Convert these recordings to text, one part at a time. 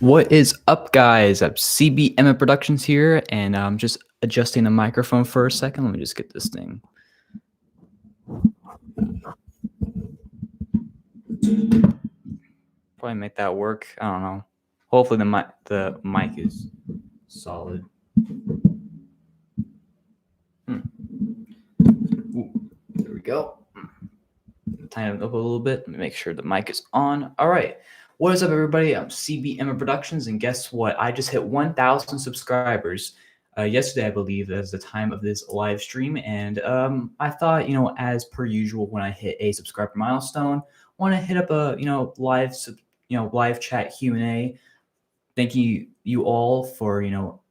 What is up, guys? I'm CBM Productions here, and I'm just adjusting the microphone for a second. Let me just get this thing. Probably make that work. I don't know. Hopefully the mic is solid. Ooh, there we go. Tighten it up a little bit. Let me make sure the mic is on. All right. What is up, everybody? I'm CBM Productions, and guess what? I just hit 1,000 subscribers yesterday, I believe, as the time of this live stream. And I thought, as per usual, when I hit a subscriber milestone, want to hit up a live chat Q&A. Thank you all for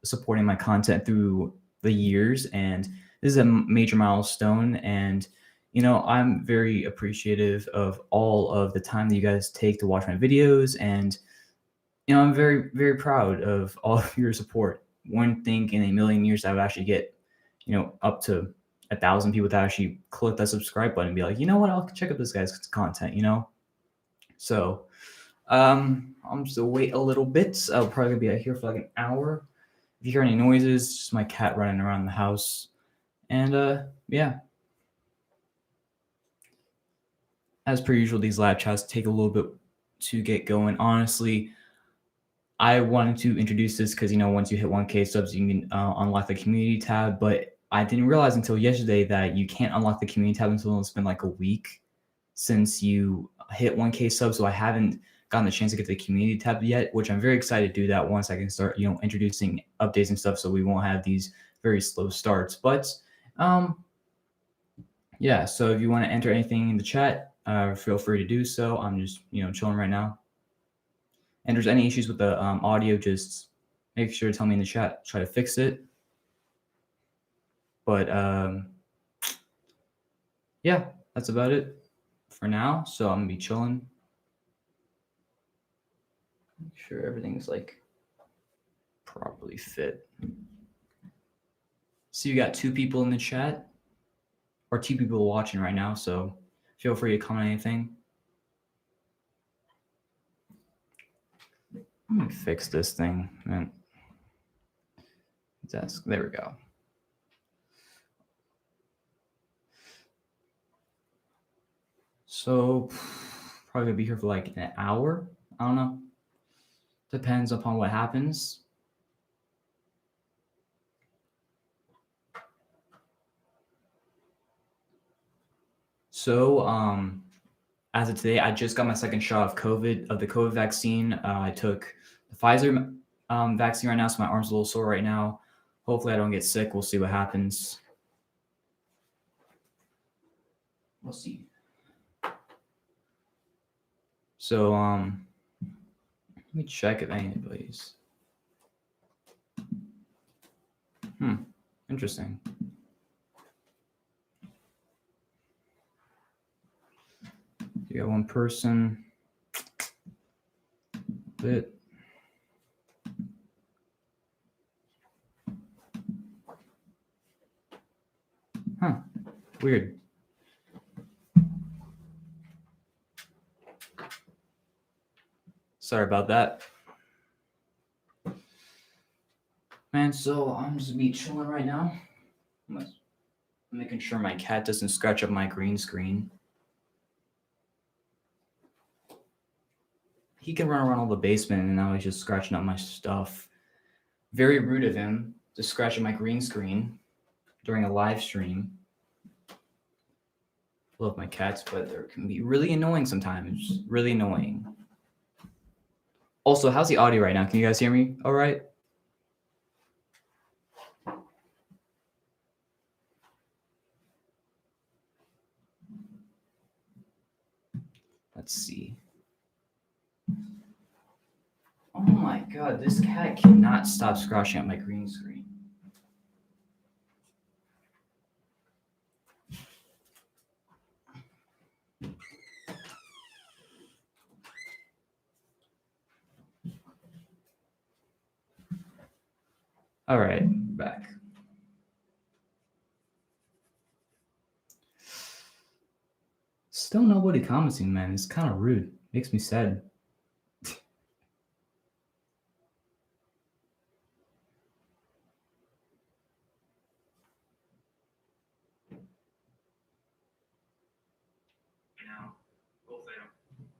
supporting my content through the years, and this is a major milestone. And I'm very appreciative of all of the time that you guys take to watch my videos, and I'm very, very proud of all of your support. One thing in a million years I would actually get, up to 1,000 people that actually click that subscribe button and be like, you know what, I'll check out this guy's content, So, I'm just gonna wait a little bit. I'll probably be out here for like an hour. If you hear any noises, it's just my cat running around the house. And yeah. As per usual, these live chats take a little bit to get going. Honestly, I wanted to introduce this because, once you hit 1K subs, you can unlock the community tab. But I didn't realize until yesterday that you can't unlock the community tab until it's been like a week since you hit 1K subs. So I haven't gotten the chance to get the community tab yet, which I'm very excited to do that once I can start, introducing updates and stuff, so we won't have these very slow starts. But yeah, so if you want to enter anything in the chat, feel free to do so. I'm just, chilling right now. And if there's any issues with the audio, just make sure to tell me in the chat. Try to fix it. But yeah, that's about it for now. So I'm gonna be chilling. Make sure everything's like properly fit. So you got 2 people in the chat, or 2 people watching right now. So feel free to comment anything. Let me fix this thing. Desk. There we go. So probably gonna be here for like an hour. I don't know. Depends upon what happens. So as of today, I just got my second shot of the COVID vaccine. I took the Pfizer vaccine right now, so my arm's a little sore right now. Hopefully I don't get sick. We'll see what happens. We'll see. So let me check if anybody's. Interesting. You got one person. Bit. Weird. Sorry about that. Man, so I'm just be chilling right now. I'm making sure my cat doesn't scratch up my green screen. He can run around all the basement, and now he's just scratching up my stuff. Very rude of him to scratch up my green screen during a live stream. Love my cats, but they can be really annoying sometimes. Really annoying. Also, how's the audio right now? Can you guys hear me all right? Let's see. Oh my god, this cat cannot stop scratching at my green screen. All right, back. Still nobody commenting, man. It's kind of rude. Makes me sad.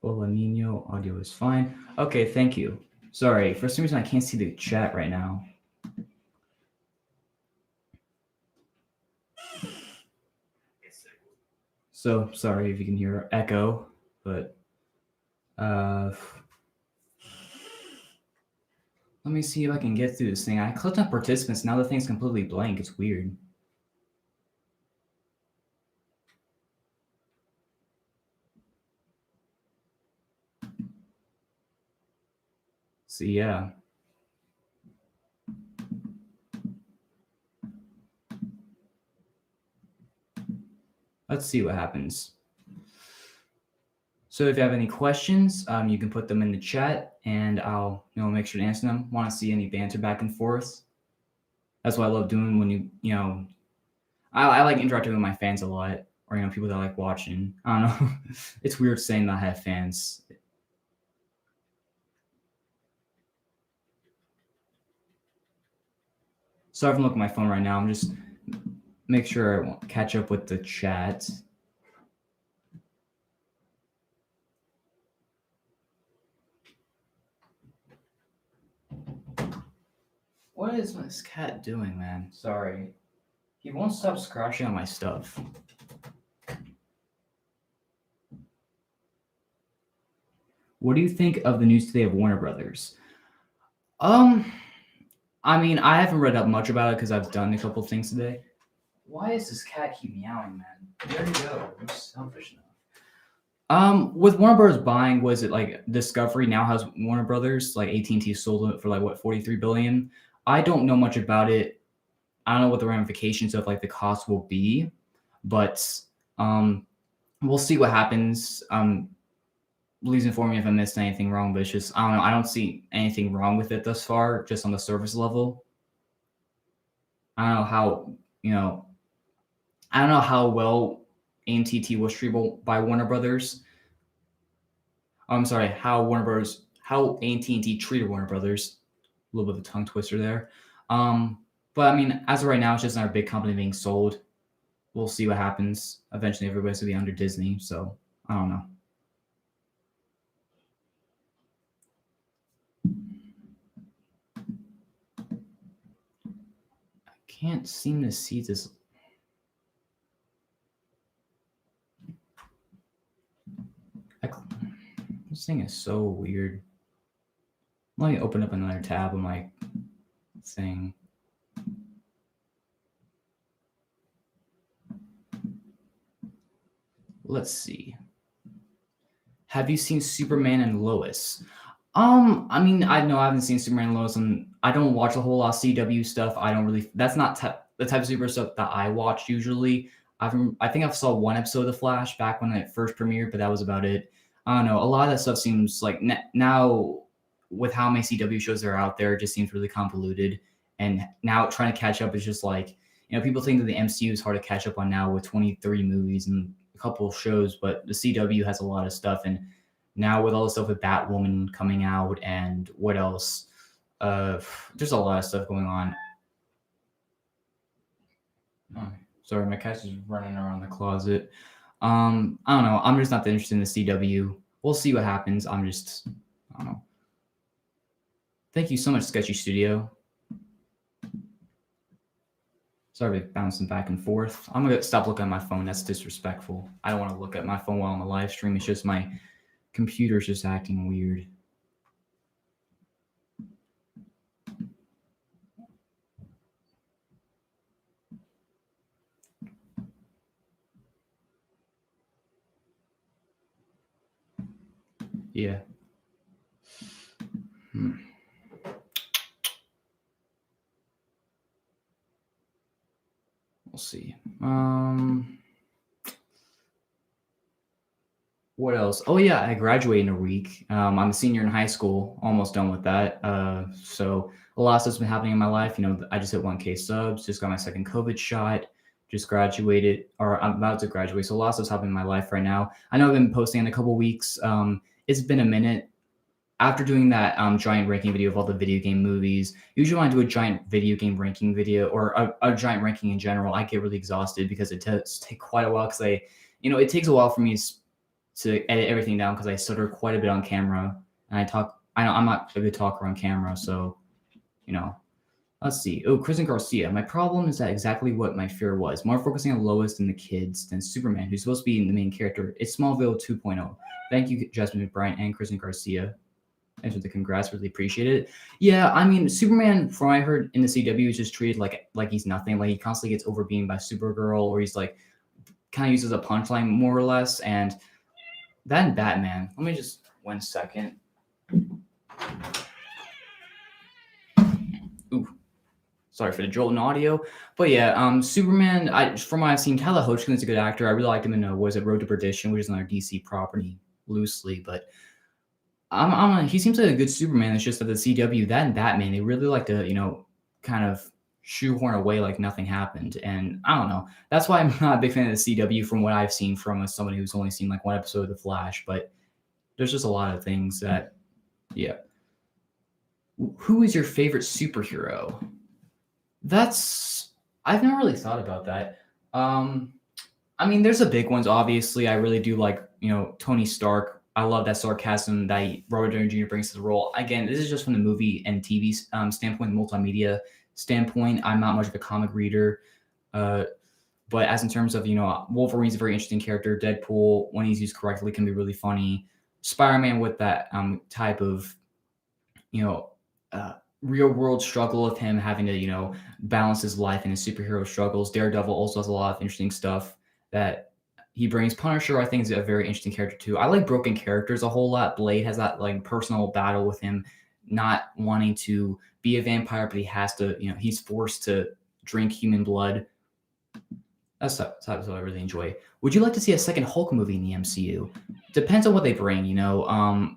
Hola Nino, audio is fine. Okay, thank you. Sorry, for some reason I can't see the chat right now. So sorry if you can hear echo, but let me see if I can get through this thing. I clicked on participants, now the thing's completely blank. It's weird. So yeah. Let's see what happens. So if you have any questions, you can put them in the chat, and I'll make sure to answer them. Want to see any banter back and forth? That's what I love doing when I like interacting with my fans a lot, or people that I like watching. I don't know. It's weird saying that I have fans. Sorry if I'm looking at my phone right now. I'm just make sure I won't catch up with the chat. What is this cat doing, man? Sorry. He won't stop scratching on my stuff. What do you think of the news today of Warner Brothers? I mean, I haven't read up much about it because I've done a couple things today. Why is this cat keep meowing, man? There you go. You're selfish enough. With Warner Brothers buying, was it like Discovery now has Warner Brothers? Like AT&T sold it for like what, $43 billion? I don't know much about it. I don't know what the ramifications of like the cost will be, but we'll see what happens. Please inform me if I missed anything wrong, but it's just I don't know. I don't see anything wrong with it thus far, just on the surface level. I don't know how I don't know how well AT&T was treated by Warner Brothers. I'm sorry, how AT&T treated Warner Brothers. A little bit of a tongue twister there. But I mean, as of right now, it's just another big company being sold. We'll see what happens. Eventually, everybody's gonna be under Disney, so I don't know. I can't seem to see this. This thing is so weird. Let me open up another tab on my thing. Let's see. Have you seen Superman and Lois? I mean, I know I haven't seen Superman and Lois, and I don't watch a whole lot of CW stuff. I don't really. That's not the type of super stuff that I watch usually. I think I saw one episode of The Flash back when it first premiered, but that was about it. I don't know. A lot of that stuff seems like now with how many CW shows are out there, it just seems really convoluted. And now trying to catch up is just like people think that the MCU is hard to catch up on now with 23 movies and a couple of shows, but the CW has a lot of stuff. And now with all the stuff with Batwoman coming out and what else, there's a lot of stuff going on. Oh, sorry, my cat's just running around the closet. I don't know. I'm just not that interested in the CW. We'll see what happens. I don't know. Thank you so much, Sketchy Studio. Sorry for bouncing back and forth. I'm going to stop looking at my phone. That's disrespectful. I don't want to look at my phone while I'm a live stream. It's just my computer's just acting weird. Yeah. We'll see. What else? Oh yeah, I graduate in a week. I'm a senior in high school, almost done with that. So a lot of stuff's been happening in my life. I just hit 1K subs, just got my second COVID shot, just graduated, or I'm about to graduate. So a lot of stuff's happening in my life right now. I know I've been posting in a couple weeks. It's been a minute. After doing that giant ranking video of all the video game movies, usually when I do a giant video game ranking video or a giant ranking in general, I get really exhausted because it does take quite a while because it takes a while for me to edit everything down because I stutter quite a bit on camera, and I talk. I know I'm not a good talker on camera, so you know. Let's see. Oh, Kristen Garcia. My problem is that exactly what my fear was. More focusing on Lois and the kids than Superman, who's supposed to be the main character. It's Smallville 2.0. Thank you, Jasmine McBride and Kristen Garcia. Thanks for the congrats. Really appreciate it. Yeah, I mean, Superman, from what I heard in the CW, is just treated like he's nothing. Like he constantly gets overbeaten by Supergirl, or he's like kind of uses a punchline more or less. And then Batman. Let me just 1 second. Ooh. Sorry for the jolt in audio, but yeah, Superman. From what I've seen, Tyler Hoechlin is a good actor. I really liked him in Road to Perdition, which is another DC property loosely, but he seems like a good Superman. It's just that the CW, that and Batman, they really like to kind of shoehorn away like nothing happened, and I don't know. That's why I'm not a big fan of the CW from what I've seen from somebody who's only seen like one episode of The Flash. But there's just a lot of things that, yeah. Who is your favorite superhero? I've never really thought about that. I mean, there's the big ones. Obviously, I really do like, Tony Stark. I love that sarcasm that Robert Downey Jr. brings to the role. Again, this is just from the movie and TV standpoint, multimedia standpoint. I'm not much of a comic reader, but as in terms of, Wolverine's a very interesting character. Deadpool, when he's used correctly, can be really funny. Spider-Man with that type of, real world struggle of him having to, balance his life and his superhero struggles. Daredevil also has a lot of interesting stuff that he brings. Punisher, I think, is a very interesting character too. I like broken characters a whole lot. Blade has that like personal battle with him not wanting to be a vampire, but he has to, he's forced to drink human blood. That's what I really enjoy. Would you like to see a second Hulk movie in the MCU? Depends on what they bring,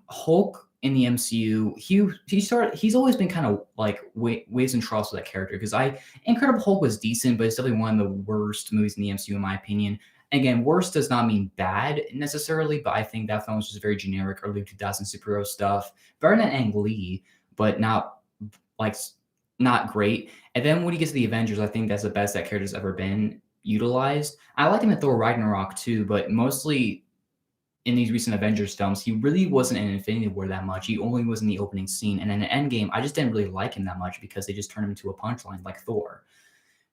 Hulk in the MCU, he's always been kind of like waves and troughs with that character, because Incredible Hulk was decent, but it's definitely one of the worst movies in the MCU in my opinion. Again, worst does not mean bad necessarily, but I think that film was just very generic early 2000 superhero stuff. Better than Ang Lee, but not great. And then when he gets to the Avengers, I think that's the best that character's ever been utilized. I like him in Thor Ragnarok too, but mostly in these recent Avengers films, he really wasn't in Infinity War that much. He only was in the opening scene. And in Endgame, I just didn't really like him that much because they just turned him into a punchline like Thor.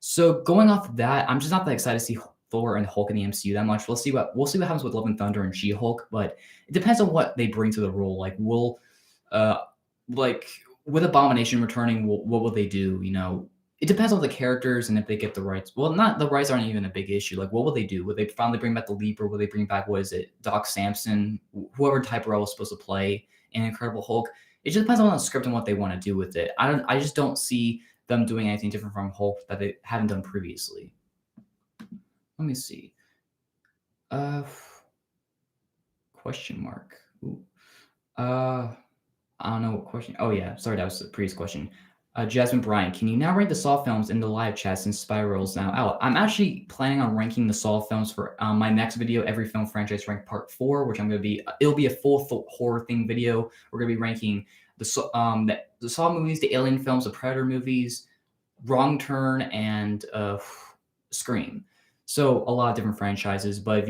So going off of that, I'm just not that excited to see Thor and Hulk in the MCU that much. We'll see what happens with Love and Thunder and She-Hulk, but it depends on what they bring to the role. Like, with Abomination returning, what will they do? It depends on the characters and if they get the rights. Well, not the rights aren't even a big issue. Like, what will they do? Will they finally bring back the Leap, or will they bring back, Doc Samson, whoever type role is supposed to play in Incredible Hulk? It just depends on the script and what they want to do with it. I just don't see them doing anything different from Hulk that they haven't done previously. Let me see. Question mark. Ooh. I don't know what question. Oh yeah, sorry, that was the previous question. Jasmine Bryant, can you now rank the Saw films in the live chat since Spiral's now out? I'm actually planning on ranking the Saw films for my next video, Every Film Franchise Ranked Part 4, which it'll be a full horror thing video. We're going to be ranking the Saw movies, the Alien films, the Predator movies, Wrong Turn, and Scream. So a lot of different franchises, but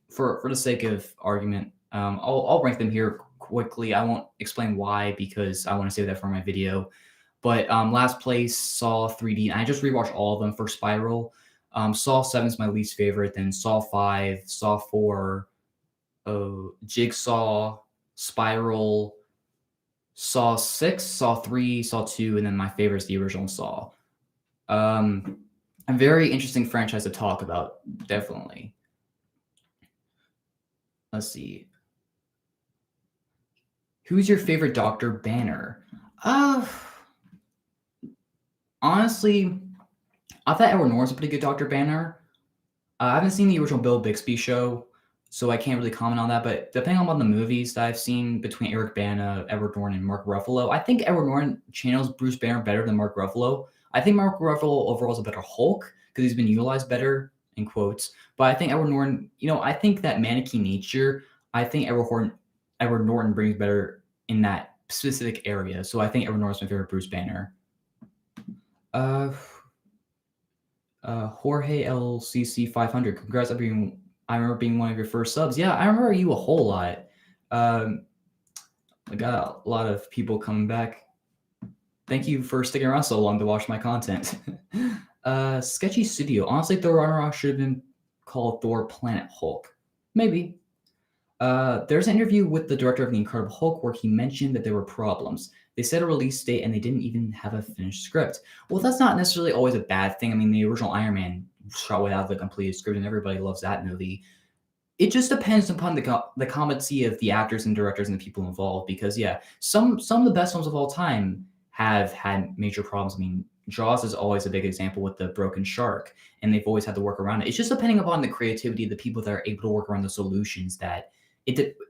for the sake of argument, I'll rank them here quickly. I won't explain why, because I want to save that for my video. But last place, Saw 3D. And I just rewatched all of them for Spiral. Saw 7 is my least favorite. Then Saw 5, Saw 4, Jigsaw, Spiral, Saw 6, Saw 3, Saw 2, and then my favorite is the original Saw. A very interesting franchise to talk about, definitely. Let's see. Who's your favorite Dr. Banner? Honestly, I thought Edward Norton's a pretty good Dr. Banner. I haven't seen the original Bill Bixby show, so I can't really comment on that. But depending on the movies that I've seen between Eric Bana, Edward Norton, and Mark Ruffalo, I think Edward Norton channels Bruce Banner better than Mark Ruffalo. I think Mark Ruffalo overall is a better Hulk because he's been utilized better, in quotes. But I think Edward Norton, I think that manicky nature, I think Edward Norton brings better in that specific area. So I think Edward Norton's my favorite Bruce Banner. Jorge LCC 500. Congrats on being I remember being one of your first subs. Yeah, I remember you a whole lot. I got a lot of people coming back. Thank you for sticking around so long to watch my content. Sketchy Studio. Honestly, Thor Ragnarok should have been called Thor Planet Hulk. Maybe. There's an interview with the director of The Incredible Hulk where he mentioned that there were problems. They set a release date and they didn't even have a finished script. Well, that's not necessarily always a bad thing. I mean, the original Iron Man shot without the completed script, and everybody loves that movie. It just depends upon the competency of the actors and directors and the people involved. Because yeah, some of the best films of all time have had major problems. I mean, Jaws is always a big example with the broken shark, and they've always had to work around it. It's just depending upon the creativity of the people that are able to work around the solutions that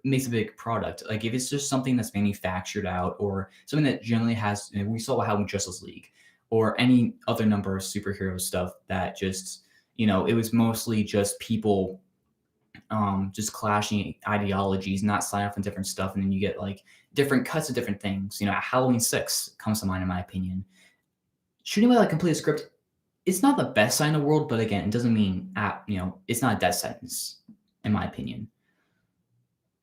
makes a big product. Like if it's just something that's manufactured out or something that generally has, we saw what happened with Justice League or any other number of superhero stuff that just, it was mostly just people just clashing ideologies, not signing off on different stuff. And then you get like different cuts of different things. Halloween 6 comes to mind in my opinion. Shooting with a completed script, it's not the best sign in the world, but again, it doesn't mean, it's not a death sentence, in my opinion.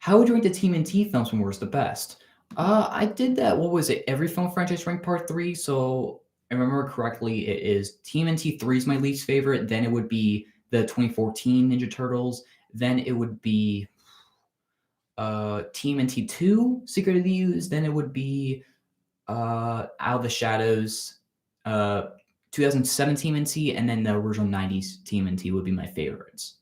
How would you rank the TMNT films from worst to best? I did that. What was it? Every film franchise ranked part 3. So I remember correctly, it is TMNT 3 is my least favorite. Then it would be the 2014 Ninja Turtles. Then it would be TMNT 2, Secret of the Ooze. Then it would be Out of the Shadows, 2017 TMNT, and then the original 90s TMNT would be my favorites.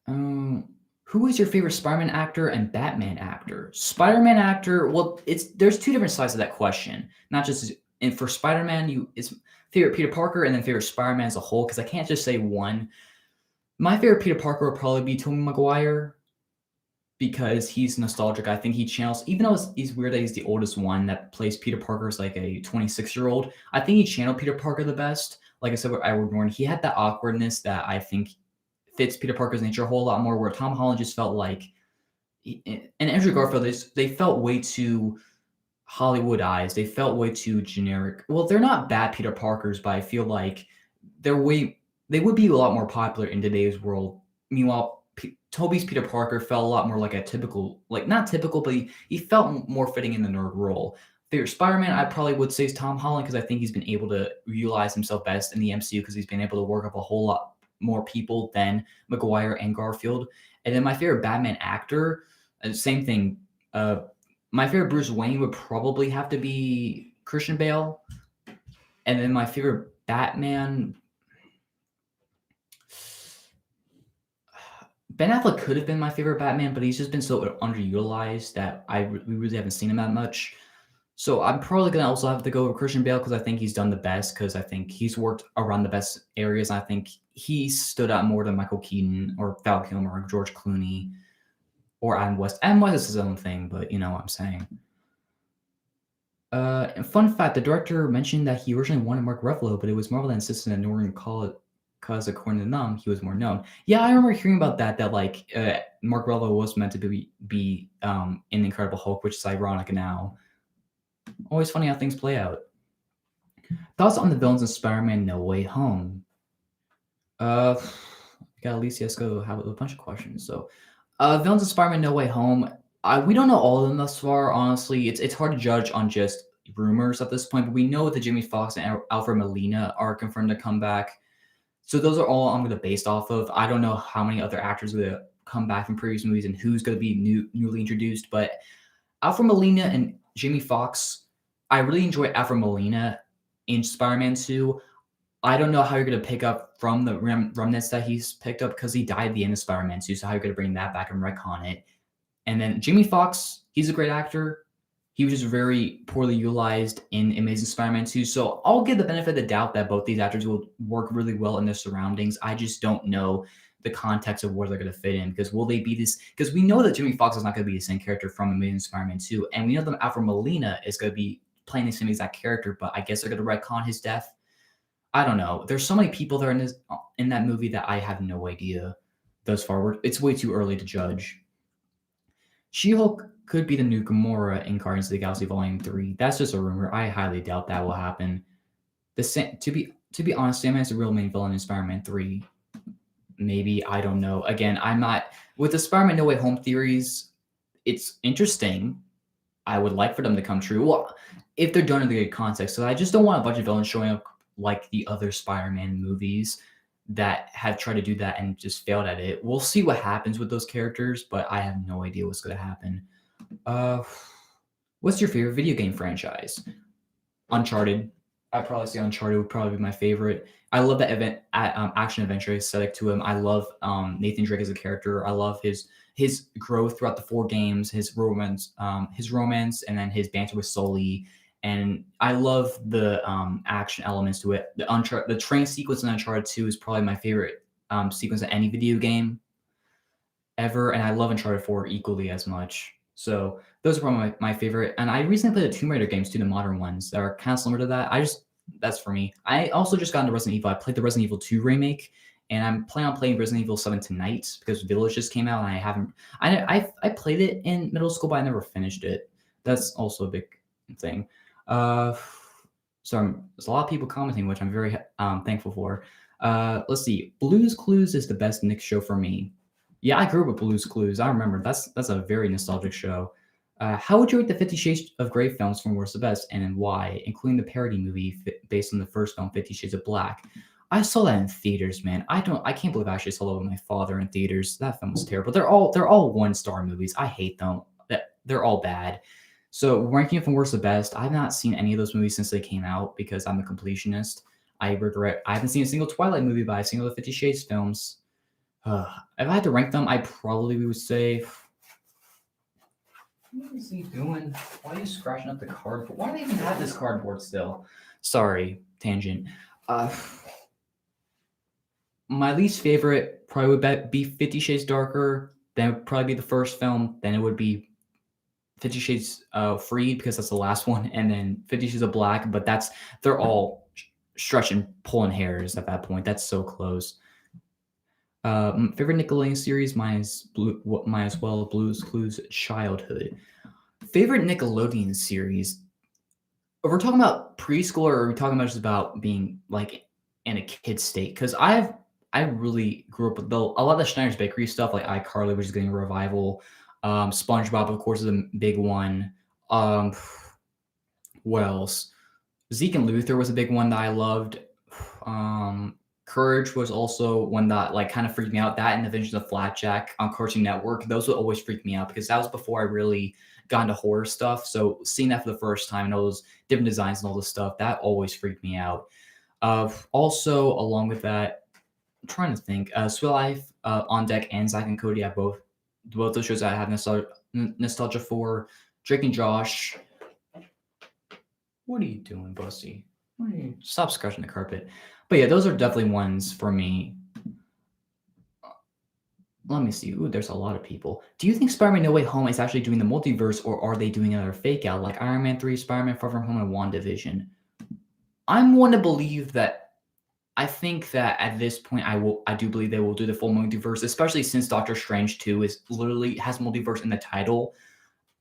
Who is your favorite Spider-Man actor and Batman actor? Spider-Man actor, well, there's two different sides of that question. Not just, and for Spider-Man, it's favorite Peter Parker and then favorite Spider-Man as a whole, because I can't just say one. My favorite Peter Parker would probably be Tobey Maguire because he's nostalgic. I think he channels, even though it's weird that he's the oldest one that plays Peter Parker as like a 26-year-old, I think he channeled Peter Parker the best. Like I said with Edward Norton, he had that awkwardness that I think fits Peter Parker's nature a whole lot more, where Tom Holland just felt like, and Andrew Garfield, they felt way too Hollywoodized. They felt way too generic. Well, they're not bad Peter Parkers, but I feel like they would be a lot more popular in today's world. Meanwhile, Tobey's Peter Parker felt a lot more like a typical, like not typical, but he felt more fitting in the nerd role. Favorite Spider-Man, I probably would say is Tom Holland, because I think he's been able to realize himself best in the MCU because he's been able to work up a whole lot more people than Maguire and Garfield. And then my favorite Batman actor, same thing. My favorite Bruce Wayne would probably have to be Christian Bale. And then my favorite Batman, Ben Affleck could have been my favorite Batman, but he's just been so underutilized that we really haven't seen him that much. So I'm probably going to also have to go with Christian Bale because I think he's done the best, because I think he's worked around the best areas. I think he stood out more than Michael Keaton or Val Kilmer or George Clooney or Adam West. Adam West is his own thing, but you know what I'm saying. And fun fact, the director mentioned that he originally wanted Mark Ruffalo, but it was Marvel that insisted on ignoring call it because according to them, he was more known. Yeah, I remember hearing about that like Mark Ruffalo was meant to be in The Incredible Hulk, which is ironic now. Always funny how things play out. Thoughts on the villains in Spider-Man No Way Home? Got Alicia Esco have a bunch of questions. So, villains in Spider-Man No Way Home. We don't know all of them thus far. Honestly, it's hard to judge on just rumors at this point. But we know that Jimmy Fox and Alfred Molina are confirmed to come back. So those are all I'm going to base off of. I don't know how many other actors are going to come back from previous movies and who's going to be newly introduced. But Alfred Molina and Jimmy Fox, I really enjoy Alfred Molina in Spider-Man 2. I don't know how you're going to pick up from the remnants that he's picked up because he died at the end of Spider-Man 2. So how you're going to bring that back and retcon it. And then Jimmy Fox, he's a great actor. He was just very poorly utilized in Amazing Spider-Man 2. So I'll give the benefit of the doubt that both these actors will work really well in their surroundings. I just don't know the context of where they're going to fit in, because will they be this? Because we know that Jimmy Fox is not going to be the same character from Amazing Spider-Man 2. And we know that Alfred Molina is going to be playing the same exact character, but I guess they're going to retcon his death. I don't know. There's so many people that are in that movie that I have no idea thus far. It's way too early to judge. She-Hulk could be the new Gamora in Guardians of the Galaxy Volume 3. That's just a rumor. I highly doubt that will happen. To be honest, Sandman is the real main villain in Spider-Man 3. maybe, I don't know. Again, I'm not with the Spider-Man No Way Home theories. It's interesting. I would like for them to come true. Well, if they're done in the good context. So I just don't want a bunch of villains showing up like the other Spider-Man movies that have tried to do that and just failed at it. We'll see what happens with those characters, but I have no idea what's going to happen. What's your favorite video game franchise? Uncharted. I'd probably say Uncharted would probably be my favorite. I love that action adventure aesthetic to him. I love Nathan Drake as a character. I love his growth throughout the 4 games, his romance, and then his banter with Sully. And I love the action elements to it. The train sequence in Uncharted 2 is probably my favorite sequence in any video game ever, and I love Uncharted 4 equally as much. So those are probably my favorite. And I recently played the Tomb Raider games too, the modern ones that are kind of similar to that. That's for me. I also just got into Resident Evil. I played the Resident Evil 2 remake, and I'm planning on playing Resident Evil 7 tonight because Village just came out, and I haven't. I played it in middle school, but I never finished it. That's also a big thing. So there's a lot of people commenting, which I'm very thankful for. Let's see. Blue's Clues is the best Nick show for me. Yeah, I grew up with Blue's Clues. I remember that's a very nostalgic show. How would you rate the 50 Shades of Grey films from worst to best, and why, including the parody movie based on the first film, 50 Shades of Black? I saw that in theaters, man. I can't believe I actually saw that with my father in theaters. That film was terrible. They're all 1-star movies. I hate them. They're all bad. So ranking it from worst to best, I've not seen any of those movies since they came out because I'm a completionist. I haven't seen a single Twilight movie, but I've seen all the 50 Shades films. If I had to rank them, I probably would say. What is he doing? Why are you scratching up the cardboard? Why do they even have this cardboard still? Sorry, tangent. My least favorite probably would be 50 Shades Darker. Then it would probably be the first film. Then it would be 50 Shades Freed because that's the last one, and then 50 Shades of Black. But they're all stretching, pulling hairs at that point. That's so close. Favorite Nickelodeon series, mine as well. Blue's Clues childhood. Favorite Nickelodeon series. If we're talking about preschool, or are we talking about just about being like in a kid state? Because I really grew up with a lot of the Schneider's Bakery stuff, like iCarly, which is getting a revival. SpongeBob, of course, is a big one. What else? Zeke and Luther was a big one that I loved. Courage was also one that like kind of freaked me out. That and Adventures of Flapjack on Cartoon Network, those would always freak me out because that was before I really got into horror stuff. So seeing that for the first time and all those different designs and all this stuff, that always freaked me out. Also, along with that, I'm trying to think. Sweet Life, On Deck, and Zack and Cody have both those shows I have nostalgia for. Drake and Josh. What are you doing, Bussy? Stop scratching the carpet. But yeah, those are definitely ones for me. Let me see. Ooh, there's a lot of people. Do you think Spider-Man No Way Home is actually doing the multiverse, or are they doing another fake out like Iron Man 3, Spider-Man Far From Home, and WandaVision? I'm one to believe that. I think that at this point, I do believe they will do the full multiverse, especially since Doctor Strange 2 has multiverse in the title.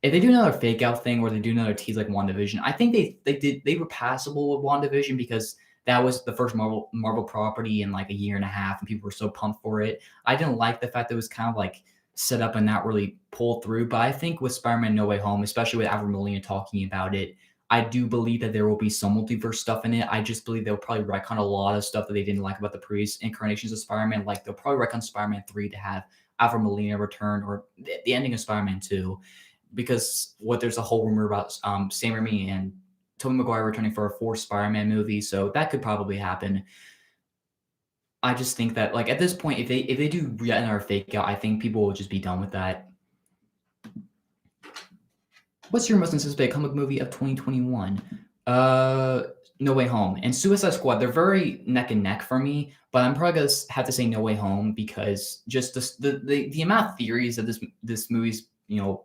If they do another fake out thing, or they do another tease like WandaVision, I think they were passable with WandaVision because that was the first Marvel property in like a year and a half, and people were so pumped for it. I didn't like the fact that it was kind of like set up and not really pulled through. But I think with Spider-Man No Way Home, especially with Avril Molina talking about it, I do believe that there will be some multiverse stuff in it. I just believe they'll probably retcon a lot of stuff that they didn't like about the previous incarnations of Spider-Man. Like they'll probably retcon Spider-Man 3 to have Avril Molina return, or the ending of Spider-Man 2. Because there's a whole rumor about Sam Raimi and Tobey Maguire returning for a 4th Spider-Man movie, so that could probably happen. I just think that like at this point, if they do yet another fake out, I think people will just be done with that. What's your most anticipated comic movie of 2021? No Way Home and Suicide Squad. They're very neck and neck for me, but I'm probably gonna have to say No Way Home because just the amount of theories that this movie's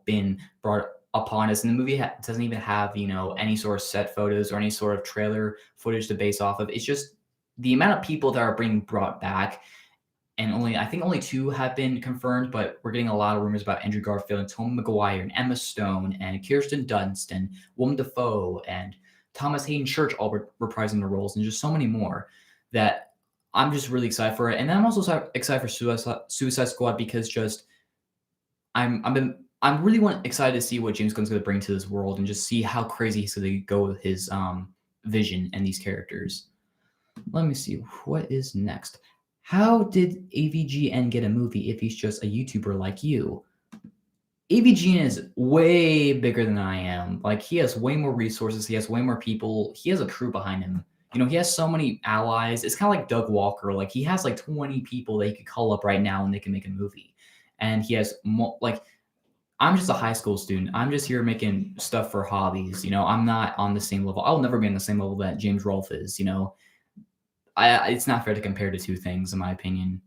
been brought upon us, and the movie doesn't even have any sort of set photos or any sort of trailer footage to base off of. It's just the amount of people that are being brought back, and I think only 2 have been confirmed, but we're getting a lot of rumors about Andrew Garfield and Tobey Maguire and Emma Stone and Kirsten Dunst and Willem Dafoe and Thomas Hayden Church all reprising their roles, and just so many more that I'm just really excited for it, and I'm also excited for Suicide Squad because just I'm really excited to see what James Gunn's going to bring to this world and just see how crazy he's going to go with his vision and these characters. Let me see what is next. How did avgn get a movie if he's just a YouTuber like you? avgn is way bigger than I am. Like, he has way more resources, he has way more people, he has a crew behind him. You know, he has so many allies. It's kind of like Doug Walker. Like, he has like 20 people that he could call up right now and they can make a movie. And he has like, I'm just a high school student. I'm just here making stuff for hobbies. You know, I'm not on the same level. I'll never be on the same level that James Rolfe is. You know, it's not fair to compare the two things, in my opinion.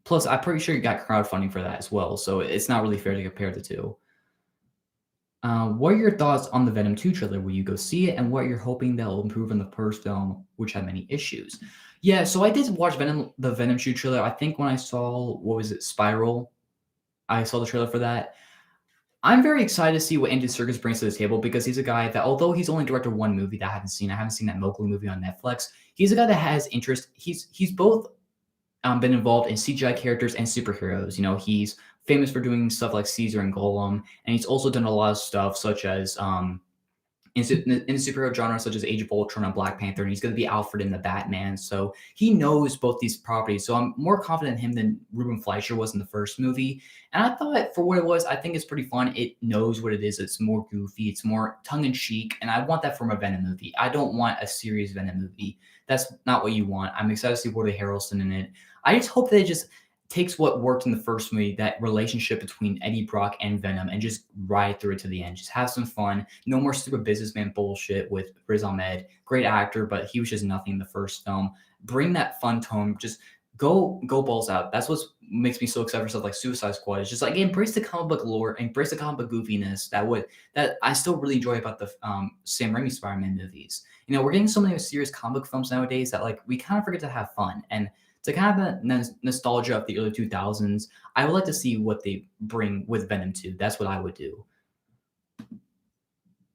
Plus, I'm pretty sure you got crowdfunding for that as well, so it's not really fair to compare the two. What are your thoughts on the Venom 2 trailer? Will you go see it? And what you're hoping that will improve on the first film, which had many issues? Yeah, so I did watch the Venom 2 trailer. I think when I saw, what was it, Spiral? I saw the trailer for that. I'm very excited to see what Andy Serkis brings to the table because he's a guy that, although he's only directed one movie that I haven't seen that Mowgli movie on Netflix, he's a guy that has interest. He's both been involved in CGI characters and superheroes. You know, he's famous for doing stuff like Caesar and Golem, and he's also done a lot of stuff such as in the superhero genre, such as Age of Ultron and Black Panther, and he's going to be Alfred in the Batman. So he knows both these properties. So I'm more confident in him than Ruben Fleischer was in the first movie. And I thought, for what it was, I think it's pretty fun. It knows what it is. It's more goofy. It's more tongue-in-cheek, and I want that from a Venom movie. I don't want a serious Venom movie. That's not what you want. I'm excited to see Woody Harrelson in it. I just hope that it just takes what worked in the first movie, that relationship between Eddie Brock and Venom, and just ride through it to the end. Just have some fun. No more stupid businessman bullshit with Riz Ahmed. Great actor, but he was just nothing in the first film. Bring that fun tone. Just go balls out. That's what makes me so excited for stuff like Suicide Squad. It's just like, embrace the comic book lore, embrace the comic book goofiness that I still really enjoy about the Sam Raimi Spider-Man movies. You know, we're getting so many serious comic book films nowadays that, like, we kind of forget to have fun. And to kind of the nostalgia of the early 2000s, I would like to see what they bring with Venom 2. That's what I would do.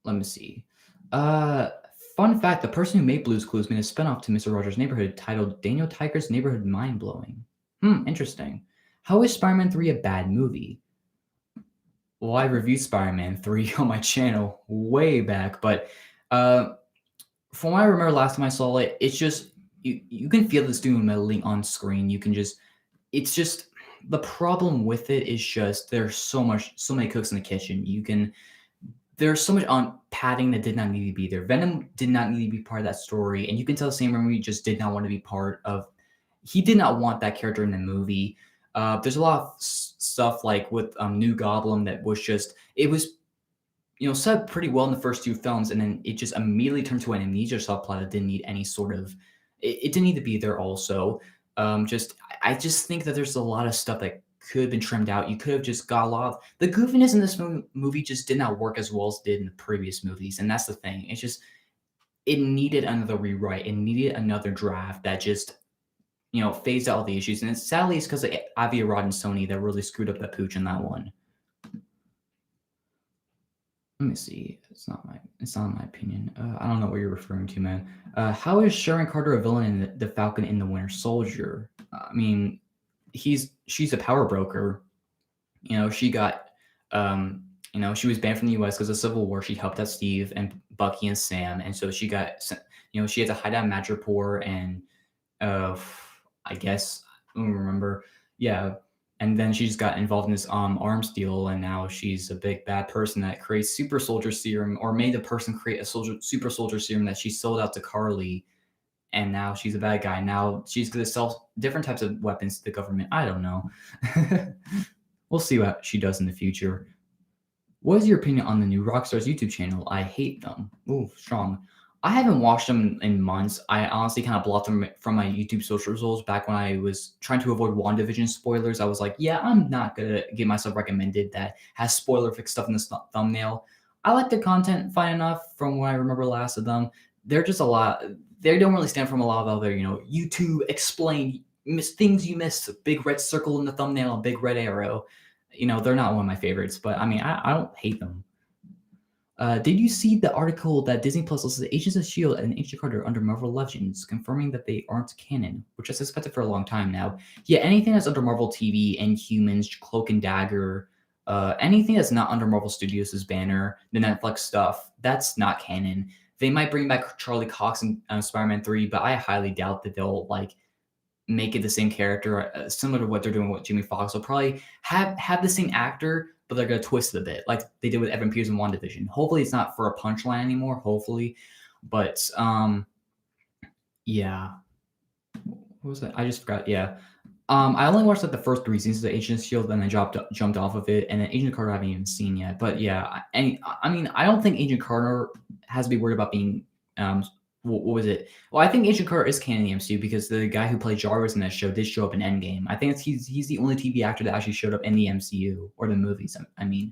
Let me see. Fun fact, the person who made Blue's Clues made a spinoff to Mr. Rogers' Neighborhood titled Daniel Tiger's Neighborhood Mind Blowing. Interesting. How is Spider-Man 3 a bad movie? Well, I reviewed Spider-Man 3 on my channel way back, but from what I remember last time I saw it, it's just, you can feel the studio meddling on screen. It's just, the problem with it is just there's so many cooks in the kitchen. There's so much on padding that did not need to be there. Venom did not need to be part of that story, and you can tell Sam Raimi just did not want to be part of. He did not want that character in the movie. There's a lot of stuff like with New Goblin that was just, it was, you know, set pretty well in the first two films, and then it just immediately turned to an amnesia subplot that didn't need any sort of. It didn't need to be there. Also, I just think that there's a lot of stuff that could have been trimmed out. You could have just got a lot of the goofiness in this movie just did not work as well as it did in the previous movies, and that's the thing. It's just, it needed another rewrite. It needed another draft that just, you know, phased out all the issues. And sadly, it's because of Avi Arad and Sony that really screwed up the pooch in that one. Let me see. It's not my opinion. I don't know what you're referring to, man. How is Sharon Carter a villain in the Falcon in the Winter Soldier? I mean, she's a power broker. You know, she got, you know, she was banned from the U.S. because of Civil War. She helped out Steve and Bucky and Sam, and so she got, you know, she had to hide out in Madripoor, and I guess I don't remember. Yeah. And then she just got involved in this arms deal, and now she's a big bad person that creates super soldier serum, or made a person create a super soldier serum that she sold out to Carly, and now she's a bad guy. Now she's going to sell different types of weapons to the government. I don't know. We'll see what she does in the future. What is your opinion on the new Rockstars YouTube channel? I hate them. Ooh, strong. I haven't watched them in months. I honestly kind of blocked them from my YouTube social results back when I was trying to avoid WandaVision spoilers. I was like, yeah, I'm not going to get myself recommended that has spoiler-fixed stuff in the thumbnail. I like the content fine enough from what I remember last of them. They're just a lot. They don't really stand from a lot of other, you know, YouTube explain things you missed. A big red circle in the thumbnail, a big red arrow. You know, they're not one of my favorites, but I mean, I don't hate them. Did you see the article that Disney Plus listed Agents of S.H.I.E.L.D. and Agent Carter under Marvel Legends, confirming that they aren't canon, which I suspected for a long time now? Yeah, anything that's under Marvel TV, Inhumans, Cloak and Dagger, anything that's not under Marvel Studios' banner, the Netflix stuff, that's not canon. They might bring back Charlie Cox in Spider-Man 3, but I highly doubt that they'll make it the same character, similar to what they're doing with Jimmy Fox. They'll probably have the same actor, but they're gonna twist it a bit, like they did with Evan Peters in WandaVision. Hopefully, it's not for a punchline anymore. Hopefully, but yeah. What was that? I just forgot. Yeah. I only watched the first 3 seasons of Agent of S.H.I.E.L.D. then I jumped off of it, and then Agent Carter I haven't even seen yet. But yeah, I mean, I don't think Agent Carter has to be worried about being what was it? Well, I think Agent Carter is canon in the MCU because the guy who played Jarvis in that show did show up in Endgame. I think he's the only TV actor that actually showed up in the MCU or the movies. I mean,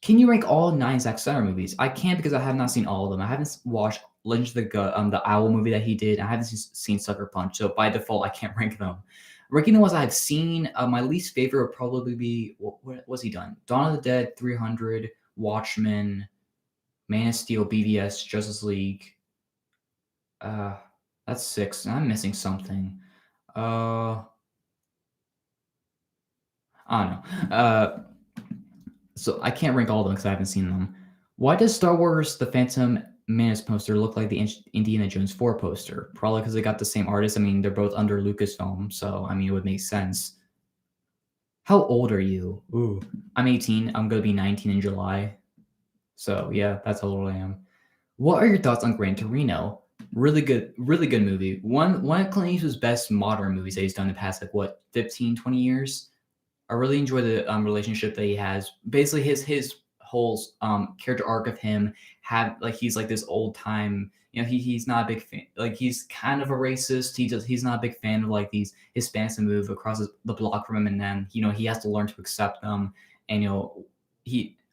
can you rank all 9 Zack Snyder movies? I can't because I have not seen all of them. I haven't watched Legends of the Owl movie that he did. I haven't seen Sucker Punch, so by default, I can't rank them. Ranking the ones I've seen, my least favorite would probably be what was he done? Dawn of the Dead, 300, Watchmen, Man of Steel, BVS, Justice League. That's 6. I'm missing something. I don't know. So I can't rank all of them because I haven't seen them. Why does Star Wars The Phantom Menace poster look like the Indiana Jones 4 poster? Probably because they got the same artist. I mean, they're both under Lucasfilm, so I mean, it would make sense. How old are you? Ooh, I'm 18. I'm gonna be 19 in July. So yeah, that's how old I am. What are your thoughts on Gran Torino? Really good movie. One of Clint Eastwood's best modern movies that he's done in the past, 15, 20 years. I really enjoy the relationship that he has. Basically, his whole character arc of him he's like this old time. He's not a big fan. He's kind of a racist. He's not a big fan of these Hispanics that move across the block from him, and then he has to learn to accept them. And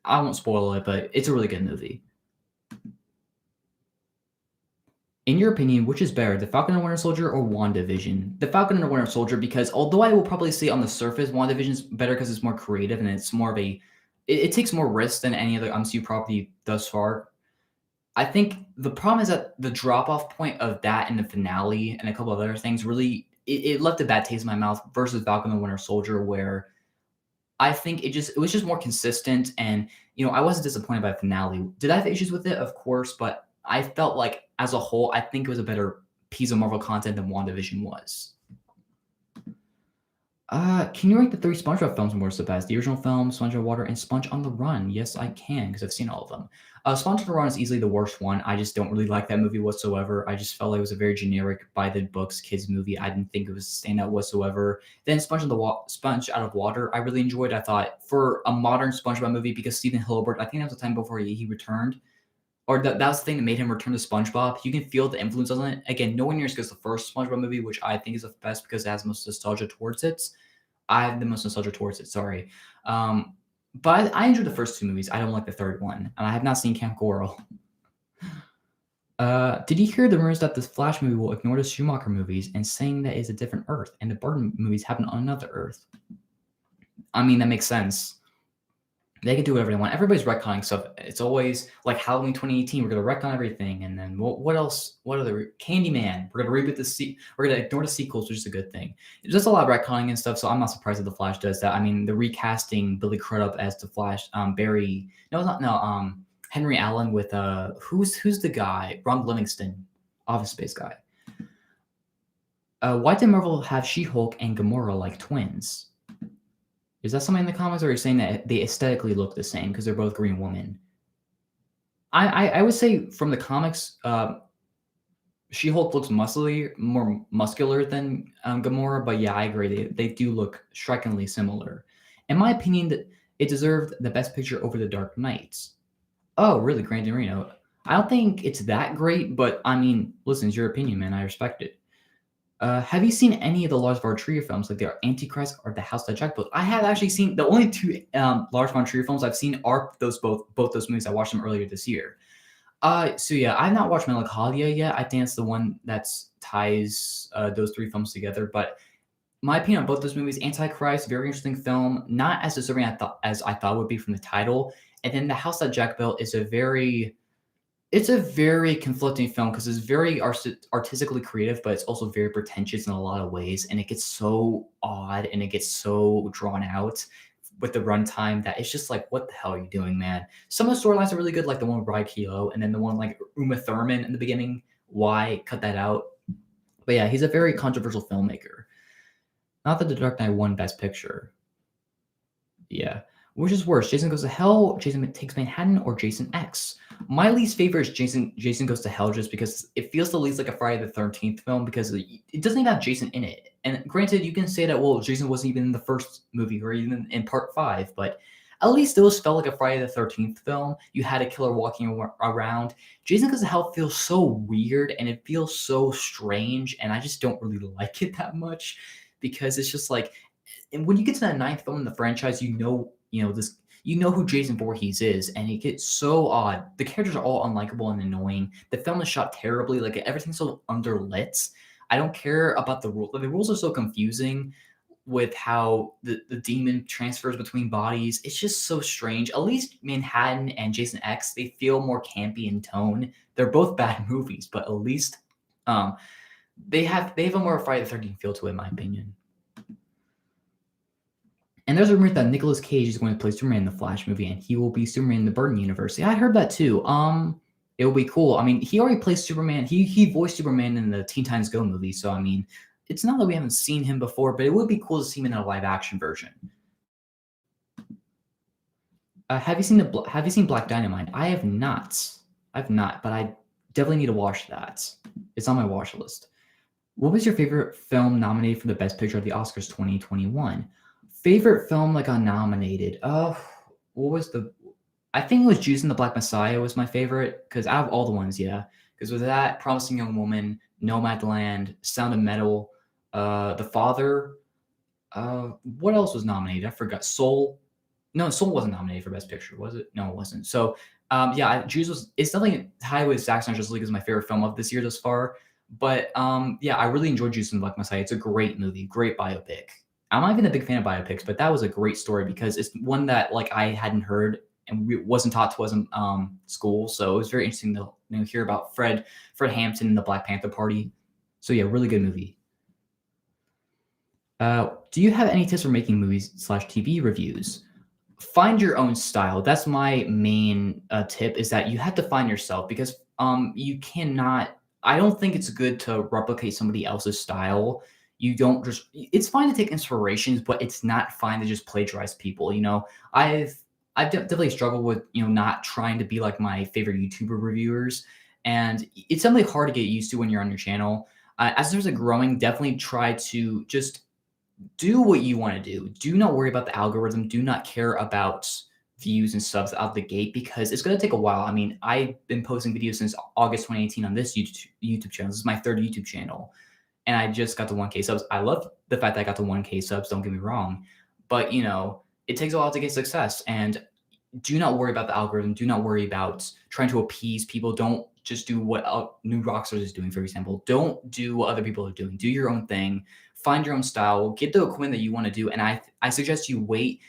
I won't spoil it, but it's a really good movie. In your opinion, which is better, The Falcon and Winter Soldier or WandaVision? The Falcon and the Winter Soldier, because although I will probably say on the surface WandaVision is better because it's more creative and it's more of it takes more risks than any other MCU property thus far. I think the problem is that the drop-off point of that and the finale and a couple of other things really it left a bad taste in my mouth versus Falcon and the Winter Soldier, where I think it was just more consistent, and I wasn't disappointed by the finale. Did I have issues with it? Of course, but I felt like as a whole, I think it was a better piece of Marvel content than WandaVision was. Can you rank the 3 SpongeBob films more so best? The original film, Sponge on the Water, and Sponge on the Run. Yes, I can, because I've seen all of them. Sponge on the Run is easily the worst one. I just don't really like that movie whatsoever. I just felt like it was a very generic, by the books kids movie. I didn't think it was a standout whatsoever. Then Sponge Out of Water, I really enjoyed. I thought for a modern SpongeBob movie, because Stephen Hilbert, I think that was the time before he returned, or that was the thing that made him return to SpongeBob. You can feel the influence on it. Again, nowhere near as good as the first SpongeBob movie, which I think is the best because it has most nostalgia towards it. I have the most nostalgia towards it, sorry. But I enjoyed the first 2 movies. I don't like the third one, and I have not seen Camp Coral. Did you hear the rumors that this Flash movie will ignore the Schumacher movies and saying that it's a different Earth, and the Burton movies happen on another Earth? I mean, that makes sense. They can do whatever they want. Everybody's retconning stuff. It's always like Halloween 2018. We're gonna retcon everything, and then what else? What other Candyman? We're gonna reboot we're gonna ignore the sequels, which is a good thing. There's just a lot of retconning and stuff, so I'm not surprised that the Flash does that. I mean, the recasting Billy Crudup as the Flash, Henry Allen with who's the guy? Ron Livingston, Office Space guy. Why did Marvel have She-Hulk and Gamora like twins? Is that something in the comics, or are you saying that they aesthetically look the same because they're both Green Women? I would say from the comics, She-Hulk looks more muscular than Gamora, but yeah, I agree. They do look strikingly similar. In my opinion, that it deserved the Best Picture over The Dark Knight. Oh, really, Gran Torino? I don't think it's that great, but I mean, listen, it's your opinion, man. I respect it. Have you seen any of the Lars von Trier films, like the Antichrist or The House That Jack Built? I have actually seen the only 2 Lars von Trier films I've seen are both those movies. I watched them earlier this year. So yeah, I've not watched Melancholia yet. I think it's the one that ties those 3 films together. But my opinion on both those movies: Antichrist, very interesting film, not as deserving as I thought it would be from the title, And then The House That Jack Built is a very conflicting film because it's very artistically creative, but it's also very pretentious in a lot of ways, and it gets so odd and it gets so drawn out with the runtime that it's just like, what the hell are you doing, man? Some of the storylines are really good, like the one with Rye Keough, and then the one like Uma Thurman in the beginning. Why cut that out? But yeah, he's a very controversial filmmaker. Not that The Dark Knight won Best Picture. Yeah. Which is worse, Jason Goes to Hell, Jason Takes Manhattan, or Jason X? My least favorite is Jason Goes to Hell, just because it feels the least like a Friday the 13th film because it doesn't even have Jason in it. And granted, you can say that, well, Jason wasn't even in the first movie or even in part 5, but at least those felt like a Friday the 13th film. You had a killer walking around. Jason Goes to Hell feels so weird and it feels so strange, and I just don't really like it that much because it's just like, and when you get to that 9th film in the franchise, you know who Jason Voorhees is, and it gets so odd. The characters are all unlikable and annoying. The film is shot terribly, like everything's so underlit. I don't care about the rules. The rules are so confusing with how the demon transfers between bodies. It's just so strange. At least Manhattan and Jason X, they feel more campy in tone. They're both bad movies, but at least they have a more Friday the 13th feel to it, in my opinion. And there's a rumor that Nicolas Cage is going to play Superman in the Flash movie, and he will be Superman in the Burton universe. Yeah, I heard that too. It will be cool. I mean, he already plays Superman. He voiced Superman in the Teen Titans Go movie, so I mean, it's not that we haven't seen him before, but it would be cool to see him in a live action version. Have you seen Black Dynamite? I have not. But I definitely need to watch that. It's on my watch list. What was your favorite film nominated for the Best Picture at the Oscars 2021? Favorite film that got nominated? What was I think it was Judas and the Black Messiah was my favorite, because out of all the ones, yeah. Because with that, Promising Young Woman, Nomadland, Sound of Metal, The Father, what else was nominated? I forgot. Soul. No, Soul wasn't nominated for Best Picture, was it? No, it wasn't. So, yeah, Judas it's definitely high with Zack Snyder's League is my favorite film of this year thus far. But yeah, I really enjoyed Judas and the Black Messiah. It's a great movie, great biopic. I'm not even a big fan of biopics, but that was a great story because it's one that like I hadn't heard and wasn't taught to us in school. So it was very interesting to hear about Fred Hampton and the Black Panther Party. So yeah, really good movie. Do you have any tips for making movies / TV reviews? Find your own style. That's my main tip, is that you have to find yourself, because you cannot. I don't think it's good to replicate somebody else's style. You don't just. It's fine to take inspirations, but it's not fine to just plagiarize people. I've definitely struggled with not trying to be like my favorite YouTuber reviewers, and it's definitely hard to get used to when you're on your channel. As there's a growing, definitely try to just do what you want to do. Do not worry about the algorithm. Do not care about views and subs out the gate, because it's going to take a while. I mean, I've been posting videos since August 2018 on this YouTube channel. This is my 3rd YouTube channel, and I just got to 1K subs. I love the fact that I got to 1K subs. Don't get me wrong, but it takes a while to get success. And do not worry about the algorithm. Do not worry about trying to appease people. Don't just do what New Rockstars is doing, for example. Don't do what other people are doing. Do your own thing. Find your own style. Get the equipment that you want to do. And I suggest you wait.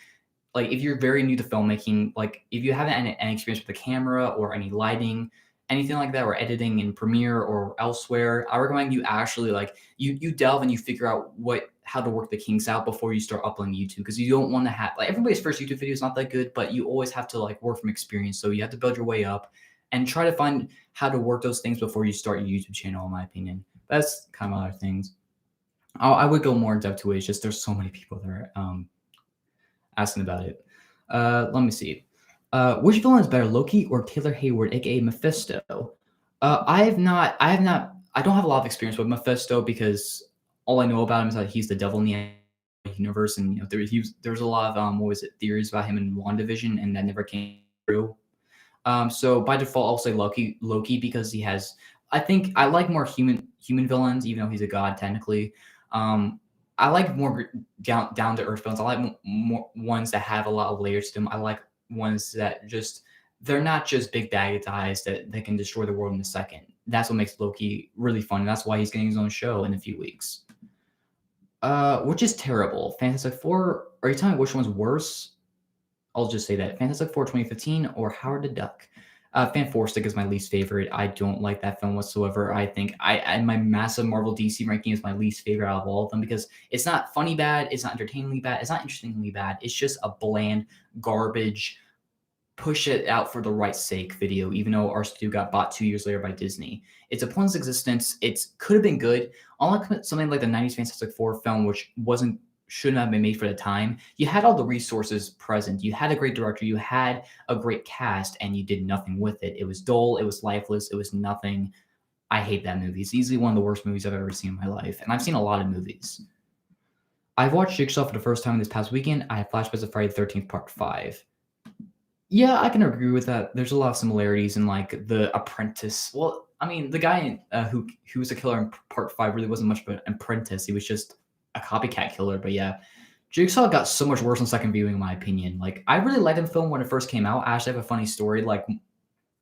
Like, if you're very new to filmmaking, like if you haven't had any experience with the camera or any lighting, anything like that, or editing in Premiere or elsewhere, I recommend you actually you delve and you figure out how to work the kinks out before you start uploading YouTube, because you don't want to have everybody's first YouTube video is not that good, but you always have to work from experience. So you have to build your way up and try to find how to work those things before you start your YouTube channel, in my opinion. That's kind of other things. I would go more in depth to it. It's just there's so many people that are asking about it. Let me see. Which villain is better, Loki or Taylor Hayward, aka Mephisto? I don't have a lot of experience with Mephisto, because all I know about him is that he's the devil in the universe, and there's a lot of theories about him in WandaVision, and that never came true. So by default, I'll say Loki, because he has. I think I like more human villains, even though he's a god technically. I like more down to earth villains. I like more ones that have a lot of layers to them. I like ones that they're not just big bad guys that can destroy the world in a second. That's what makes Loki really fun. And that's why he's getting his own show in a few weeks. Which is terrible? Fantastic Four? Are you telling me which one's worse? I'll just say that Fantastic Four 2015 or Howard the Duck. Fantastic is my least favorite. I don't like that film whatsoever. I think my massive Marvel DC ranking is my least favorite out of all of them because it's not funny bad, it's not entertainingly bad, it's not interestingly bad. It's just a bland garbage push it out for the right sake video, even though our studio got bought 2 years later by Disney. It's a pointless existence. It could have been good. Unlike something like the 90s Fantastic Four film, which shouldn't have been made for the time, you had all the resources present. You had a great director, you had a great cast, and you did nothing with it. It was dull, it was lifeless, it was nothing. I hate that movie. It's easily one of the worst movies I've ever seen in my life, and I've seen a lot of movies. I've watched Jigsaw for the first time this past weekend. I had flashbacks of Friday the 13th Part 5. Yeah, I can agree with that. There's a lot of similarities in like The Apprentice. Well, I mean, the guy who was a killer in Part 5 really wasn't much of an apprentice. He was just a copycat killer. But yeah, Jigsaw got so much worse on second viewing, in my opinion. Like, I really liked the film when it first came out. I actually have a funny story. Like,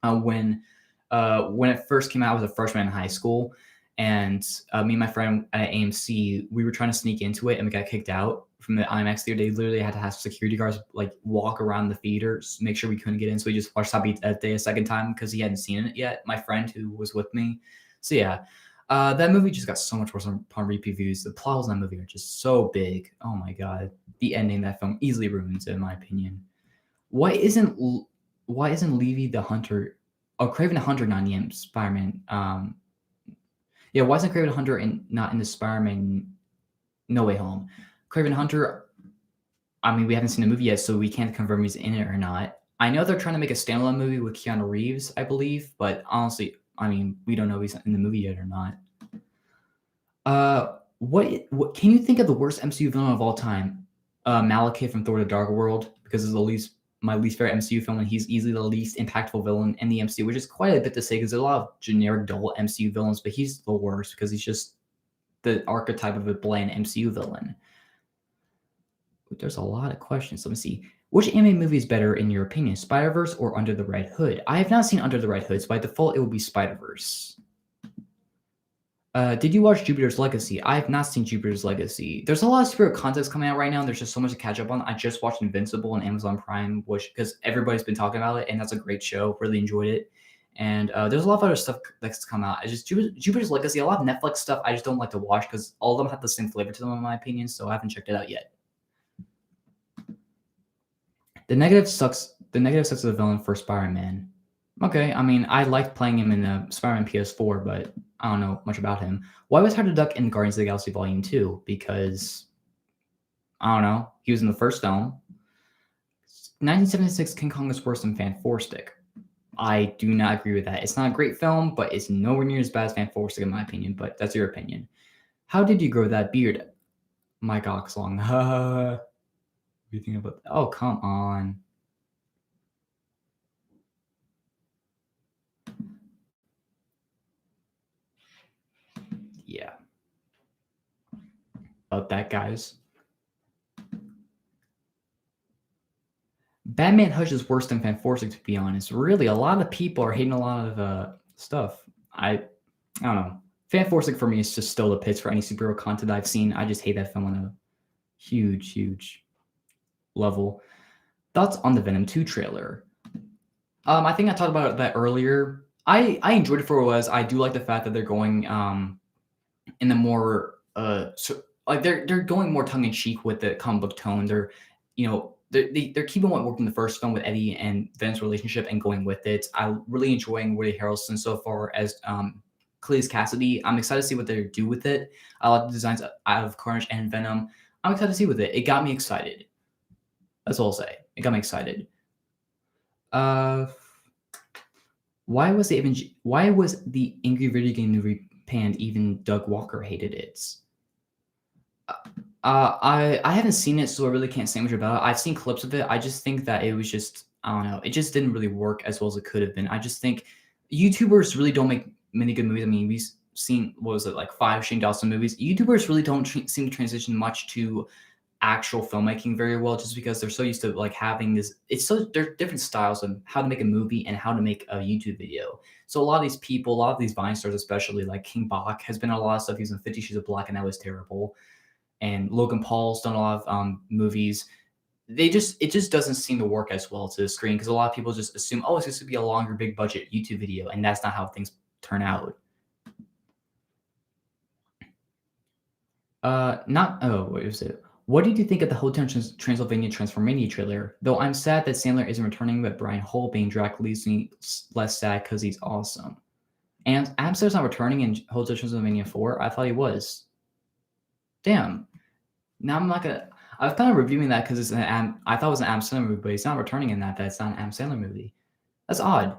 when it first came out, I was a freshman in high school, and me and my friend at AMC, we were trying to sneak into it, and we got kicked out from the IMAX theater. They literally had to have security guards like walk around the theaters, make sure we couldn't get in. So we just watched Happy Death Day a second time because he hadn't seen it yet. My friend who was with me. So yeah, that movie just got so much worse upon repeat views. The plots in that movie are just so big. Oh my god, the ending of that film easily ruins it, in my opinion. Why isn't Levy the Hunter? Oh, Kraven the Hunter not in Spider-Man. Yeah, why isn't Kraven the Hunter not in the Spider-Man No Way Home? Kraven Hunter, I mean, we haven't seen the movie yet, so we can't confirm he's in it or not. I know they're trying to make a standalone movie with Keanu Reeves, I believe, but honestly, I mean, we don't know if he's in the movie yet or not. What can you think of the worst MCU villain of all time? Malekith from Thor: The Dark World, because it's my least favorite MCU film, and he's easily the least impactful villain in the MCU, which is quite a bit to say because there's a lot of generic, dull MCU villains, but he's the worst because he's just the archetype of a bland MCU villain. There's a lot of questions. Let me see. Which anime movie is better in your opinion, Spider-Verse or Under the Red Hood? I have not seen Under the Red Hood, so by default it will be Spider-Verse. Did you watch Jupiter's Legacy? I have not seen Jupiter's Legacy. There's a lot of superhero content coming out right now, and there's just so much to catch up on. I just watched Invincible on Amazon Prime, which because everybody's been talking about it, and that's a great show. Really enjoyed it. And there's a lot of other stuff that's come out. It's just Jupiter's Legacy, a lot of Netflix stuff I just don't like to watch because all of them have the same flavor to them, in my opinion, so I haven't checked it out yet. The negative sucks of the villain for Spider-Man. Okay, I mean, I liked playing him in the Spider-Man PS4, but I don't know much about him. Why was Howard the Duck in Guardians of the Galaxy Volume 2? Because, I don't know, he was in the first film. 1976 King Kong is worse than Fantastic. I do not agree with that. It's not a great film, but it's nowhere near as bad as Fantastic in my opinion, but that's your opinion. How did you grow that beard? My cock's long. What do you think about that? Oh, come on. Yeah. About that, guys. Batman Hush is worse than Fantastic, to be honest. Really, a lot of people are hating a lot of stuff. I don't know. Fantastic for me is just still the pits for any superhero content I've seen. I just hate that film on a huge level. Thoughts on the Venom 2 trailer? I think I talked about that earlier. I enjoyed it for what it was. I do like the fact that they're going in the more they're going more tongue in cheek with the comic book tone. They're keeping what worked in the first film with Eddie and Venom's relationship and going with it. I'm really enjoying Woody Harrelson so far as Cletus Cassidy. I'm excited to see what they do with it. I like the designs out of Carnage and Venom. I'm excited to see with it. It got me excited. That's all I'll say. It got me excited. Why was the Angry Video Game movie panned? Even Doug Walker hated it. I haven't seen it, so I really can't say much about it. I've seen clips of it. I just think that it was just, I don't know, it just didn't really work as well as it could have been. I just think YouTubers really don't make many good movies. I mean, we've seen, what was it, like 5 Shane Dawson movies. YouTubers really don't seem to transition much to actual filmmaking very well, just because they're so used to like having this. There are different styles of how to make a movie and how to make a YouTube video. So a lot of these people, a lot of these Vine stars, especially like King Bach, has been in a lot of stuff. He's in 50 Shades of Black, and that was terrible. And Logan Paul's done a lot of movies. it just doesn't seem to work as well to the screen because a lot of people just assume, oh, it's just gonna be a longer, big budget YouTube video, and that's not how things turn out. What was it? What did you think of the Hotel Transylvania Transformania trailer? Though I'm sad that Sandler isn't returning, but Brian Hull being Drac leaves me less sad because he's awesome. And Adam Sandler's not returning in Hotel Transylvania 4? I thought he was. Damn. Now I'm not gonna. I was kind of reviewing that because I thought it was an Adam Sandler movie, but he's not returning in that. That's not an Adam Sandler movie. That's odd.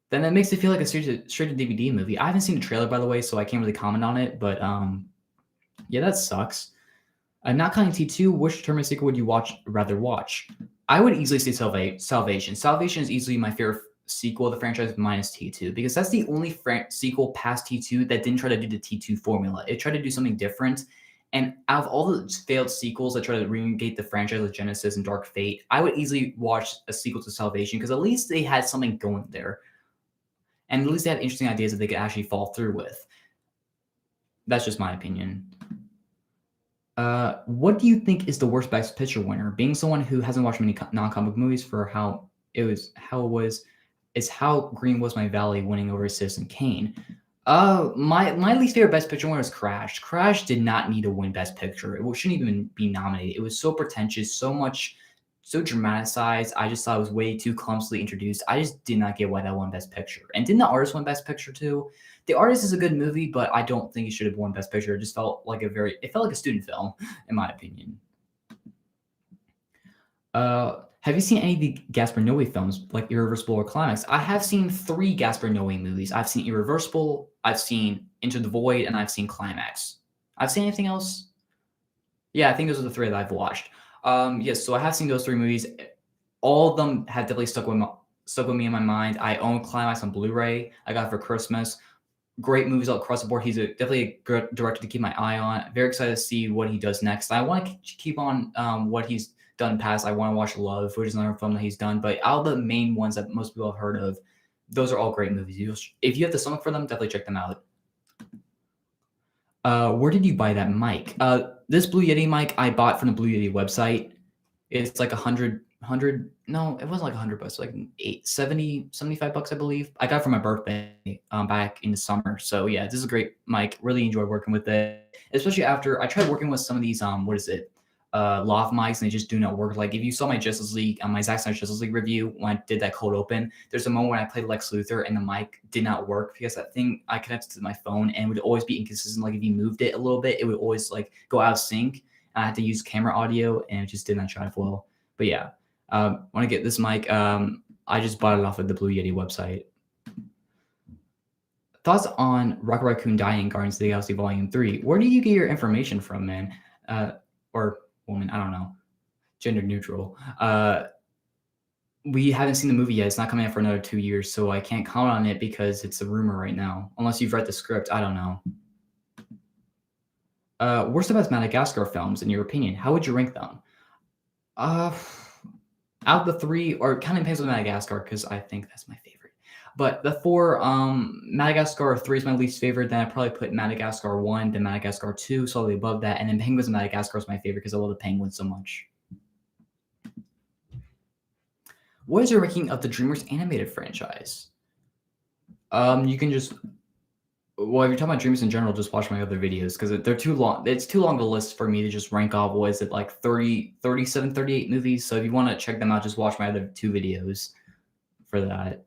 Then that makes it feel like a straight to DVD movie. I haven't seen the trailer, by the way, so I can't really comment on it. But yeah, that sucks. Not counting T2, which Terminator sequel would you rather watch? I would easily say Salvation. Salvation is easily my favorite sequel of the franchise minus T2 because that's the only sequel past T2 that didn't try to do the T2 formula. It tried to do something different. And out of all the failed sequels that try to reengage the franchise like Genesis and Dark Fate, I would easily watch a sequel to Salvation because at least they had something going there. And at least they had interesting ideas that they could actually fall through with. That's just my opinion. What do you think is the worst Best Picture winner? Being someone who hasn't watched many non-comic movies for how Green Was My Valley winning over Citizen Kane. My least favorite Best Picture winner is Crash. Crash did not need to win Best Picture. It shouldn't even be nominated. It was so pretentious, so dramatized. I just thought it was way too clumsily introduced. I just did not get why that won Best Picture. And didn't The Artist win Best Picture too? The Artist is a good movie, but I don't think it should have won Best Picture. It just felt like a student film, in my opinion. Have you seen any of the Gaspar Noé films, like Irreversible or Climax? I have seen 3 Gaspar Noé movies. I've seen Irreversible, I've seen Into the Void, and I've seen Climax. I've seen anything else? Yeah, I think those are the 3 that I've watched. Yes, so I have seen those 3 movies. All of them have definitely stuck with me in my mind. I own Climax on Blu-ray. I got it for Christmas. Great movies all across the board. He's definitely a good director to keep my eye on. Very excited to see what he does next. I want to keep on what he's done past. I want to watch Love, which is another film that he's done. But out of the main ones that most people have heard of, those are all great movies. If you have the stomach for them, definitely check them out. Where did you buy that mic? This Blue Yeti mic I bought from the Blue Yeti website. It's like $100. No, it wasn't like $100. Like $75, I believe. I got it for my birthday back in the summer. So yeah, this is a great mic. Really enjoy working with it, especially after I tried working with some of these lav mics, and they just do not work. Like if you saw my Justice League, my Zack Snyder Justice League review when I did that cold open, there's a moment when I played Lex Luthor and the mic did not work because that thing I connected to my phone and it would always be inconsistent. Like if you moved it a little bit, it would always like go out of sync. I had to use camera audio and it just did not drive well. But yeah, when I get this mic, I just bought it off of the Blue Yeti website. Thoughts on Rocket Raccoon dying in Guardians of the Galaxy Volume 3? Where do you get your information from, man? Or woman, I don't know. Gender neutral. We haven't seen the movie yet. It's not coming out for another 2 years, so I can't comment on it because it's a rumor right now. Unless you've read the script, I don't know. Worst of best Madagascar films, in your opinion, how would you rank them? Out of the 3, or kind of depends on Madagascar, because I think that's my favorite. But the 4, Madagascar 3 is my least favorite. Then I probably put Madagascar 1, then Madagascar 2, slightly above that. And then Penguins of Madagascar is my favorite because I love the penguins so much. What is your ranking of the DreamWorks animated franchise? You can just... Well, if you're talking about Dreamers in general, just watch my other videos because they're too long. It's too long a list for me to just rank off, what is it, like 37, 38 movies. So if you want to check them out, just watch my other 2 videos for that.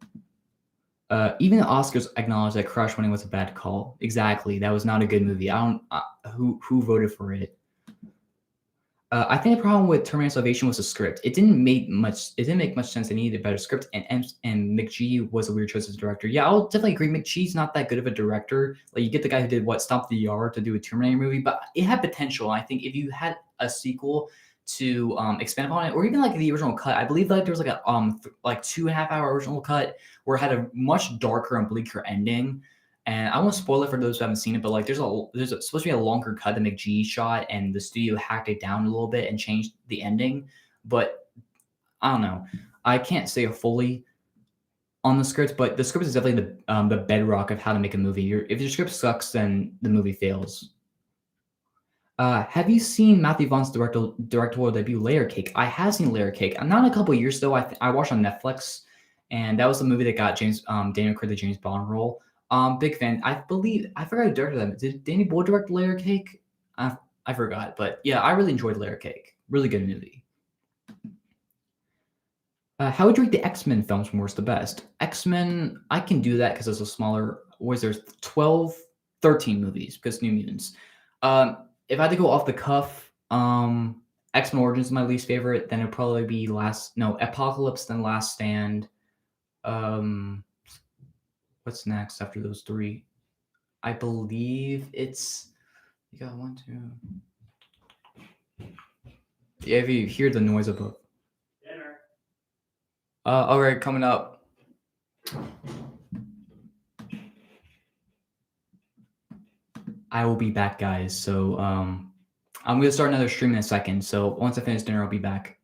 Even the Oscars acknowledge that Crush winning was a bad call. Exactly. That was not a good movie. Who voted for it? I think the problem with Terminator Salvation was the script. It didn't make much sense. They needed a better script, and McGee was a weird choice as a director. Yeah, I'll definitely agree. McGee's not that good of a director. Like you get the guy who did Stomp the Yard to do a Terminator movie, but it had potential. I think if you had a sequel to expand upon it, or even like the original cut, I believe like there was like a 2.5-hour original cut where it had a much darker and bleaker ending. And I won't spoil it for those who haven't seen it, but like there's supposed to be a longer cut that McGee shot, and the studio hacked it down a little bit and changed the ending. But I don't know. I can't say fully on the script, but the script is definitely the bedrock of how to make a movie. If your script sucks, then the movie fails. Have you seen Matthew Vaughn's directorial debut, Layer Cake? I have seen Layer Cake. Not a couple years ago. I watched on Netflix, and that was the movie that got Daniel Craig the James Bond role. Big fan. I forgot who directed that. Did Danny Boyle direct Layer Cake? I forgot, but yeah, I really enjoyed Layer Cake. Really good movie. How would you rate the X-Men films from worst to best? X-Men, I can do that because it's a smaller. Was there 12, 13 movies because New Mutants. If I had to go off the cuff, X-Men Origins is my least favorite. Then it'd probably be Apocalypse, then Last Stand. What's next after those three? I believe it's you got 1, 2. Yeah, if you hear the noise above. Dinner. All right, coming up. I will be back, guys. So I'm gonna start another stream in a second. So once I finish dinner, I'll be back.